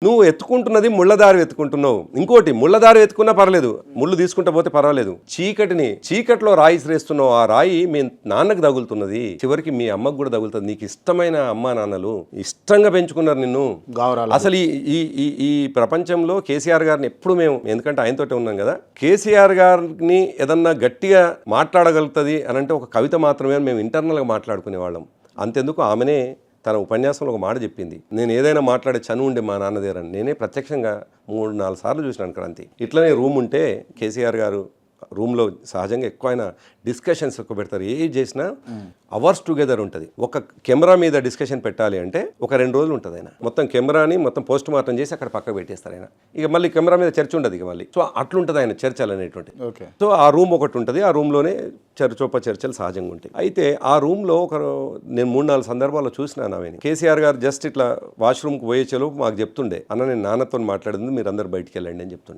నువ్వు ఎత్తుకుంటున్నది ముళ్ళదారి ఎత్తుకుంటున్నావు. ఇంకోటి, ముళ్ళదారి ఎత్తుకున్నా పర్లేదు, ముళ్ళు తీసుకుంటా పోతే పర్వాలేదు. చీకట్లో రాయి శ్రేస్తున్నావు, ఆ రాయి మీ నాన్నకు తగులుతున్నది, చివరికి మీ అమ్మకు కూడా తగులుతుంది. నీకు ఇష్టమైన అమ్మా నాన్నలు ఇష్టంగా పెంచుకున్నారు నిన్ను. అసలు ఈ ప్రపంచంలో కేసీఆర్ గారిని ఎప్పుడు మేము, ఎందుకంటే ఆయనతోటే ఉన్నాం కదా, కేసీఆర్ గారిని ఏదన్నా గట్టిగా మాట్లాడగలుగుతుంది అని అంటే ఒక కవిత మాత్రమే మేము ఇంటర్నల్గా మాట్లాడుకునే వాళ్ళం. అంతెందుకు, ఆమెనే తన ఉపన్యాసంలో ఒక మాట చెప్పింది, నేను ఏదైనా మాట్లాడే చనువు ఉండే మా నాన్న దగ్గర. నేనే ప్రత్యక్షంగా 3-4 సార్లు చూసినాను క్రాంతి. ఇట్లనే రూమ్ ఉంటే కేసీఆర్ గారు రూమ్లో సహజంగా ఎక్కువ ఆయన డిస్కషన్స్ ఎక్కువ పెడతారు. ఏది చేసినా అవర్స్ టుగెదర్ ఉంటుంది. ఒక కెమెరా మీద డిస్కషన్ పెట్టాలి అంటే ఒక 2 రోజులు ఉంటుంది. ఆయన మొత్తం కెమెరాని మొత్తం పోస్ట్ మార్టం చేసి అక్కడ పక్క పెట్టేస్తారు ఆయన. ఇక మళ్ళీ కెమెరా మీద చర్చ ఉండదు ఇక మళ్ళీ. సో అట్లుంటుంది ఆయన చర్చలు అనేటువంటి. సో ఆ రూమ్ ఒకటి ఉంటుంది, ఆ రూమ్లోనే చర్చలు సహజంగా ఉంటాయి. అయితే ఆ రూమ్లో నేను 3-4 సందర్భాల్లో చూసినాను ఆమెని. కేసీఆర్ గారు జస్ట్ ఇట్లా వాష్రూమ్కి పోయేచేలో మాకు చెప్తుండే, అన్న నేను నాన్నతో మాట్లాడింది, మీరు అందరు బయటికి వెళ్ళండి అని చెప్తుండే.